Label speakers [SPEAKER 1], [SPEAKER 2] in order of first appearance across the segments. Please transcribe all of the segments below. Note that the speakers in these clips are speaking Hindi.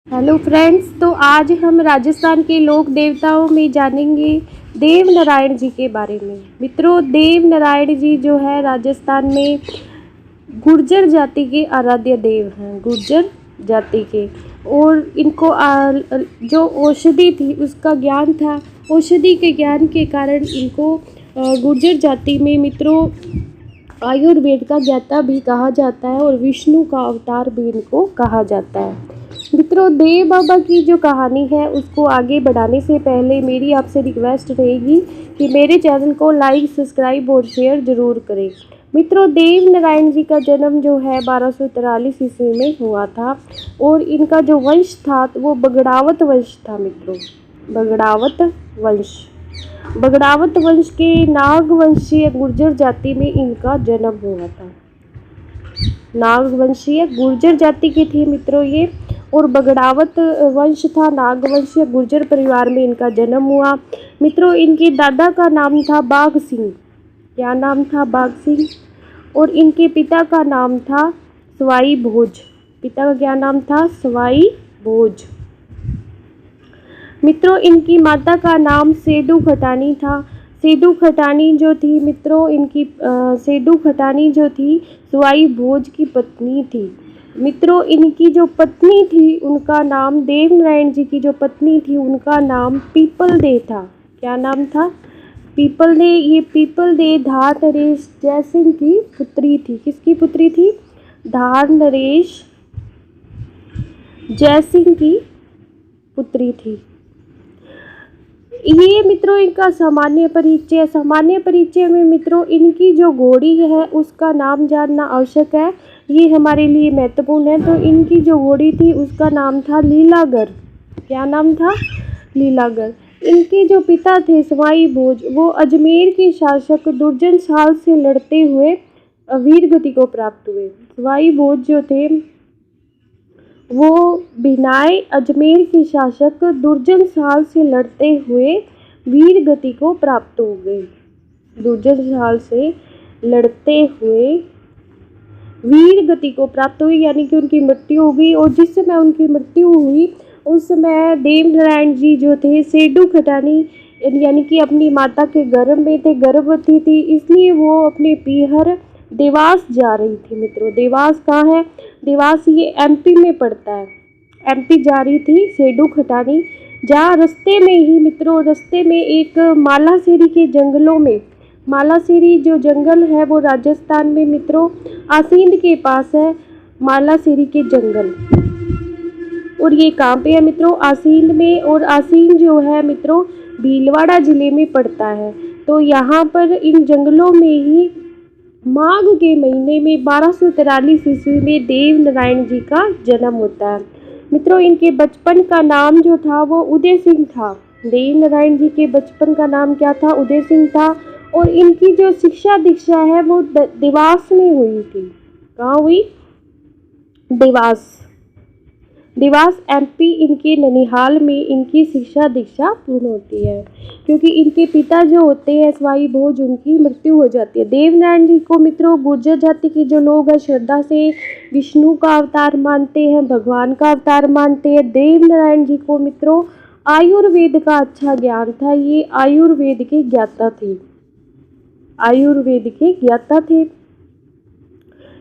[SPEAKER 1] हेलो फ्रेंड्स, तो आज हम राजस्थान के लोक देवताओं में जानेंगे देव नारायण जी के बारे में। मित्रों, देव नारायण जी जो है राजस्थान में गुर्जर जाति के आराध्य देव हैं, गुर्जर जाति के। और इनको जो औषधि थी उसका ज्ञान था, औषधि के ज्ञान के कारण इनको गुर्जर जाति में मित्रों आयुर्वेद का ज्ञाता भी कहा जाता है और विष्णु का अवतार भी इनको कहा जाता है। मित्रों, देव बाबा की जो कहानी है उसको आगे बढ़ाने से पहले मेरी आपसे रिक्वेस्ट रहेगी कि मेरे चैनल को लाइक, सब्सक्राइब और शेयर जरूर करें। मित्रों, देव नारायण जी का जन्म जो है 1243 ईस्वी में हुआ था और इनका जो वंश था वो बगड़ावत वंश था। मित्रों, बगड़ावत वंश के नाग वंशीय गुर्जर जाति में इनका जन्म हुआ था। नाग वंशीय गुर्जर जाति के थे मित्रों ये, और बगड़ावत वंश था, नाग वंशीय गुर्जर परिवार में इनका जन्म हुआ। मित्रों, इनके दादा का नाम था बाघ सिंह। क्या नाम था? बाघ सिंह। और इनके पिता का नाम था सवाई भोज। पिता का क्या नाम था? सवाई भोज। मित्रों, इनकी माता का नाम सेडू खटानी था। सेडू खटानी जो थी मित्रों, सेडू खटानी जो थी सवाई भोज की पत्नी थी। मित्रों, इनकी जो पत्नी थी उनका नाम, देव नारायण जी की जो पत्नी थी उनका नाम पीपल दे था। क्या नाम था? People they. ये पीपल दे धार नरेश जयसिंह की पुत्री थी। किसकी पुत्री थी? धार नरेश जयसिंह की पुत्री थी। ये मित्रों इनका सामान्य परिचय में मित्रों इनकी जो घोड़ी है उसका नाम जानना आवश्यक है, ये हमारे लिए महत्वपूर्ण है। तो इनकी जो घोड़ी थी उसका नाम था लीलागर। क्या नाम था? लीलागर। इनके जो पिता थे सवाई भोज, वो अजमेर के शासक दुर्जन साल से लड़ते हुए वीर गति को प्राप्त हुए। सवाई भोज जो थे वो बिनाए अजमेर के शासक दुर्जन साल से लड़ते हुए वीर गति को प्राप्त हो गए। दुर्जन साल से लड़ते हुए वीर गति को प्राप्त हुई, यानी कि उनकी मृत्यु हो गई। और जिस समय उनकी मृत्यु हुई उस समय देव नारायण जी जो थे सेडू खटानी यानी कि अपनी माता के गर्भ में थे, गर्भवती थी, इसलिए वो अपने पीहर देवास जा रही थी। मित्रों, देवास कहाँ है? देवास ये एमपी में पड़ता है। एमपी जा रही थी सेडू खटानी, जहाँ रास्ते में ही मित्रों, रास्ते में एक मालासेरी के जंगलों में, मालासेरी जो जंगल है वो राजस्थान में मित्रों आसींद के पास है, मालासेरी के जंगल। और ये कहाँ पे है मित्रों? आसींद में। और आसींद जो है मित्रों भीलवाड़ा जिले में पड़ता है। तो यहाँ पर इन जंगलों में ही माघ के महीने में 1243 ईस्वी में देव नारायण जी का जन्म होता है। मित्रों, इनके बचपन का नाम जो था वो उदय सिंह था। देव नारायण जी के बचपन का नाम क्या था? उदय सिंह था। और इनकी जो शिक्षा दीक्षा है वो देवास में हुई थी। कहाँ हुई? देवास। देवास एमपी, इनके ननिहाल में इनकी शिक्षा दीक्षा पूर्ण होती है, क्योंकि इनके पिता जो होते हैं सवाई भोज, उनकी मृत्यु हो जाती है। देवनारायण जी को मित्रों गुर्जर जाति के जो लोग हैं श्रद्धा से विष्णु का अवतार मानते हैं, भगवान का अवतार मानते हैं। देवनारायण जी को मित्रों आयुर्वेद का अच्छा ज्ञान था, ये आयुर्वेद के ज्ञाता थे, आयुर्वेद के ज्ञाता थे।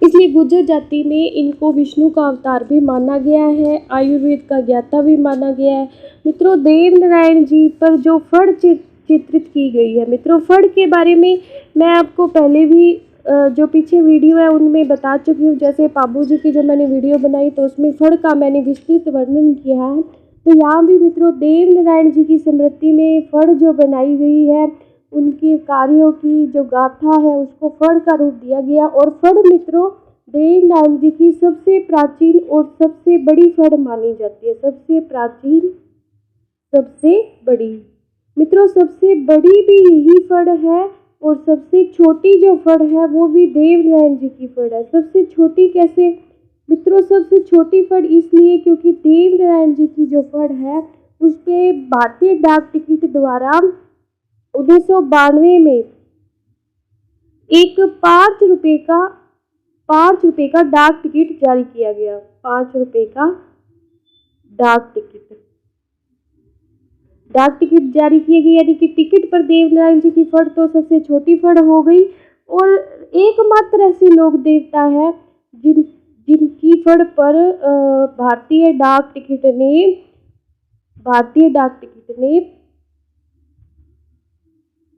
[SPEAKER 1] इसलिए गुर्जर जाति में इनको विष्णु का अवतार भी माना गया है, आयुर्वेद का ज्ञाता भी माना गया है। मित्रों, देव नारायण जी पर जो फड़ चित्रित की गई है, मित्रों फड़ के बारे में मैं आपको पहले भी जो पीछे वीडियो है उनमें बता चुकी हूँ। जैसे पाबू जी की जो मैंने वीडियो बनाई तो उसमें फड़ का मैंने विस्तृत वर्णन किया है। तो यहाँ भी मित्रों देव नारायण जी की स्मृति में फड़ जो बनाई गई है, उनके कार्यों की जो गाथा है उसको फड़ का रूप दिया गया। और फड़ मित्रों देव नारायण जी की सबसे प्राचीन और सबसे बड़ी फड़ मानी जाती है। सबसे प्राचीन, सबसे बड़ी। मित्रों, सबसे बड़ी भी यही फड़ है और सबसे छोटी जो फड़ है वो भी देव नारायण जी की फड़ है। सबसे छोटी कैसे मित्रों? सबसे छोटी फड़ इसलिए क्योंकि देव नारायण जी की जो फड़ है उस पे भारतीय डाक टिकट द्वारा 1992 में एक 5 रुपए का डाक टिकट जारी किया गया। 5 रुपए का डाक टिकट। डाक टिकट जारी किए गए, यानी कि टिकट पर देवनारायण जी की फड़ तो सबसे छोटी फड़ हो गई और एकमात्र ऐसे लोक देवता है जिनकी फड़ पर भारतीय डाक टिकट ने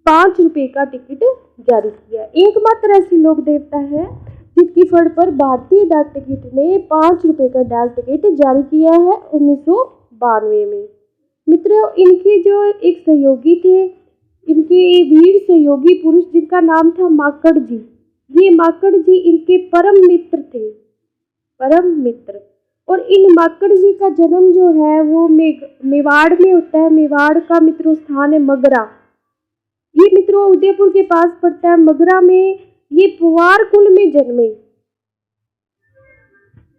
[SPEAKER 1] 5 रुपए का टिकट जारी किया। एकमात्र ऐसी लोक देवता है जिसकी फड़ पर भारतीय डाक टिकट ने 5 रुपए का डाक टिकट जारी किया है 1992 में। मित्रों, इनके जो एक सहयोगी थे, इनके वीर सहयोगी पुरुष जिनका नाम था माकड़ जी, ये माकड़ जी इनके परम मित्र थे, परम मित्र। और इन माकड़ जी का जन्म जो है वो मेवाड़ में होता है। मेवाड़ का मित्रों स्थान है मगरा। ये मित्रों उदयपुर के पास पड़ता है। मगरा में ये पवार कुल में जन्मे।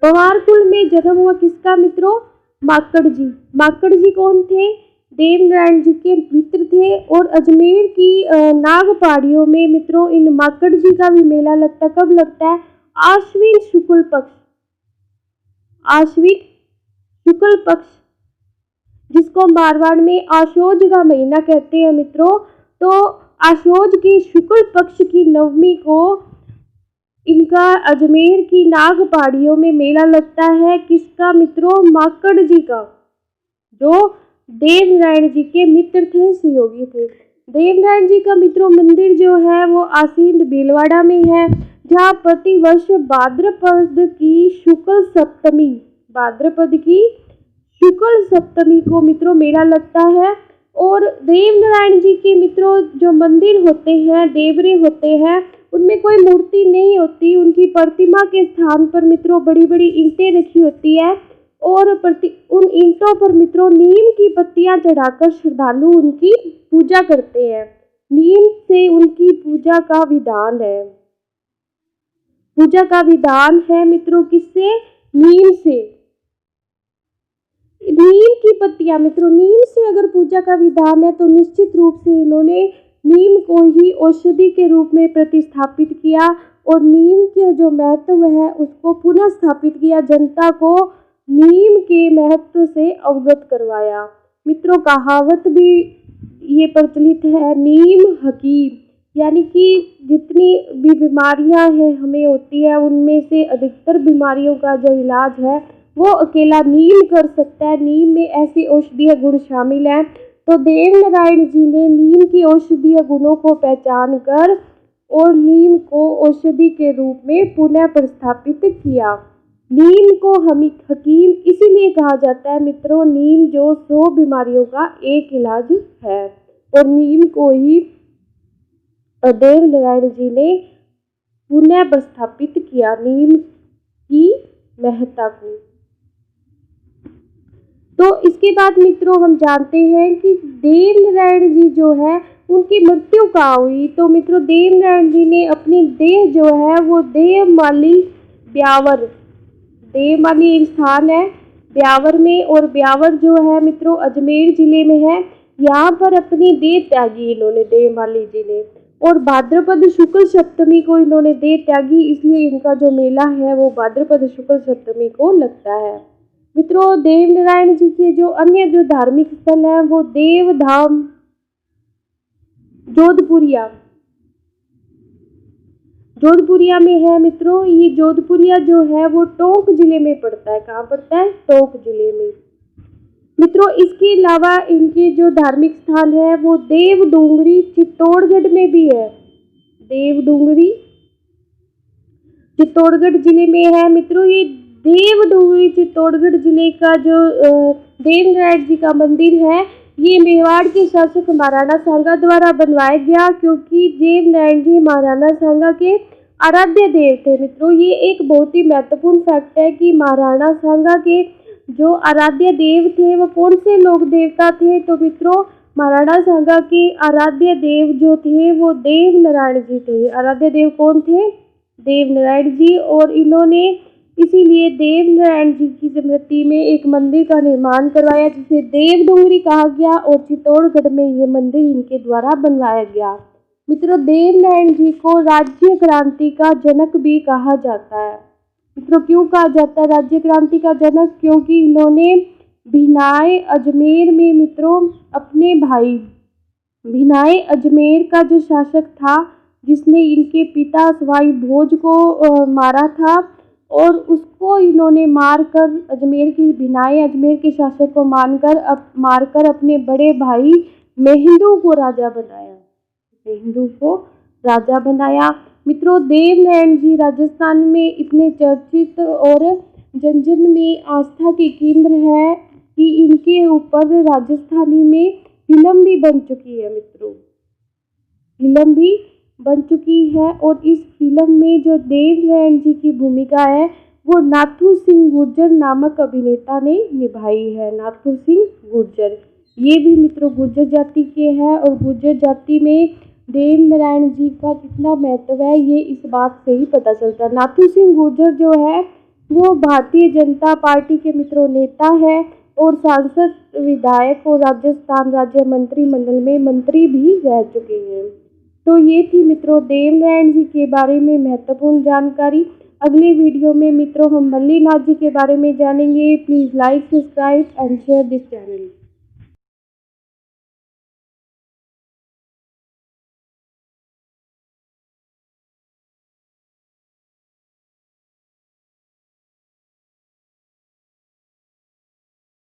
[SPEAKER 1] पवार कुल में जन्म हुआ किसका मित्रों? माकड़ जी। माकड़ जी कौन थे? देवनारायण जी के मित्र थे। और अजमेर की नाग पहाड़ियों में मित्रों इन माकड़ जी का भी मेला लगता है। कब लगता है? आश्विन शुक्ल पक्ष, आश्विन शुक्ल पक्ष, जिसको मारवाड़ में आशोज का महीना कहते हैं मित्रों। तो आशोज की शुक्ल पक्ष की नवमी को इनका अजमेर की नाग पहाड़ियों में मेला लगता है। किसका मित्रों? माकड़ जी का, जो देवनारायण जी के मित्र थे, सहयोगी थे। देवनारायण जी का मित्रों मंदिर जो है वो आसीन भीलवाड़ा में है, जहाँ प्रतिवर्ष भाद्रपद की शुक्ल सप्तमी, भाद्रपद की शुक्ल सप्तमी को मित्रों मेला लगता है। और देवनारायण जी के मित्रों जो मंदिर होते हैं, देवरे होते हैं, उनमें कोई मूर्ति नहीं होती। उनकी प्रतिमा के स्थान पर मित्रों बड़ी बड़ी ईंटें रखी होती है और उन ईंटों पर मित्रों नीम की पत्तियां चढ़ाकर श्रद्धालु उनकी पूजा करते हैं। नीम से उनकी पूजा का विधान है। पूजा का विधान है मित्रों किससे? नीम से। नीम की पत्तियां मित्रों, नीम से अगर पूजा का विधान है तो निश्चित रूप से इन्होंने नीम को ही औषधि के रूप में प्रतिस्थापित किया और नीम के जो महत्व है उसको पुनः स्थापित किया, जनता को नीम के महत्व से अवगत करवाया। मित्रों कहावत भी ये प्रचलित है, नीम हकीम, यानी कि जितनी भी बीमारियां हैं हमें होती है उनमें से अधिकतर बीमारियों का जो इलाज है वो अकेला नीम कर सकता है। नीम में ऐसे औषधीय गुण शामिल हैं। तो देवनारायण जी ने नीम के औषधीय गुणों को पहचान कर और नीम को औषधि के रूप में पुनः प्रस्थापित किया। नीम को हकीम इसीलिए कहा जाता है मित्रों, नीम जो 100 बीमारियों का एक इलाज है। और नीम को ही देवनारायण जी ने पुनः प्रस्थापित किया, नीम की महत्ता को। तो इसके बाद मित्रों हम जानते हैं कि देवनारायण जी जो है उनकी मृत्यु कहाँ हुई। तो मित्रों देवनारायण जी ने अपनी देह जो है वो देवमाली ब्यावर, देवमाली एक स्थान है ब्यावर में, और ब्यावर जो है मित्रों अजमेर जिले में है। यहाँ पर अपनी देह त्यागी इन्होंने, देवमाली जी ने। और भाद्रपद शुक्ल सप्तमी को इन्होंने देह त्यागी, इसलिए इनका जो मेला है वो भाद्रपद शुक्ल सप्तमी को लगता है। मित्रों देवनारायण जी के जो अन्य जो धार्मिक स्थल हैं वो देवधाम जोधपुरिया में है मित्रों। ये जोधपुरिया जो है वो टोंक जिले में पड़ता है। कहाँ पड़ता है? टोंक जिले में। मित्रों इसके अलावा इनके जो धार्मिक स्थान है वो देवडूंगरी चित्तौड़गढ़ में भी है। देवडूंगरी चित्तौड़गढ़ जिले में है मित्रों। ये देवडूंगरी चित्तौड़गढ़ जिले का जो देवनारायण जी का मंदिर है ये मेवाड़ के शासक महाराणा सांगा द्वारा बनवाया गया, क्योंकि देवनारायण जी महाराणा सांगा के आराध्य देव थे। मित्रों ये एक बहुत ही महत्वपूर्ण फैक्ट है कि महाराणा सांगा के जो आराध्य देव थे वो कौन से लोक देवता थे। तो मित्रों महाराणा सांगा के आराध्य देव जो थे वो देवनारायण जी थे। आराध्य देव कौन थे? देवनारायण जी। और इन्होंने इसीलिए देवनारायण जी की स्मृति में एक मंदिर का निर्माण करवाया जिसे देवडूंगरी कहा गया, और चित्तौड़गढ़ में ये मंदिर इनके द्वारा बनवाया गया। मित्रों देवनारायण जी को राज्य क्रांति का जनक भी कहा जाता है। मित्रों क्यों कहा जाता है राज्य क्रांति का जनक? क्योंकि इन्होंने भिनाए अजमेर में मित्रों अपने भाई भिनाए अजमेर का जो शासक था, जिसने इनके पिता सवाई भोज को मारा था, और उसको इन्होंने मारकर भिनाए अजमेर के शासक को मारकर अपने बड़े भाई मेहिंदू को राजा बनाया। मित्रों, देवनारायण जी राजस्थान में इतने चर्चित और जन जन में आस्था के केंद्र है कि इनके ऊपर राजस्थानी में फिल्म भी बन चुकी है मित्रों। और इस फिल्म में जो देवनारायण जी की भूमिका है वो नाथू सिंह गुर्जर नामक अभिनेता ने निभाई है। नाथू सिंह गुर्जर ये भी मित्रों गुर्जर जाति के हैं, और गुर्जर जाति में देवनारायण जी का कितना महत्व है ये इस बात से ही पता चलता है। नाथू सिंह गुर्जर जो है वो भारतीय जनता पार्टी के मित्रों नेता है, और सांसद, विधायक और राजस्थान राज्य मंत्रिमंडल में मंत्री भी रह चुके हैं। तो ये थी मित्रों देवनारायण जी के बारे में महत्वपूर्ण जानकारी। अगले वीडियो में मित्रों हम मल्लीनाथ जी के बारे में जानेंगे। Please like, subscribe and share this channel.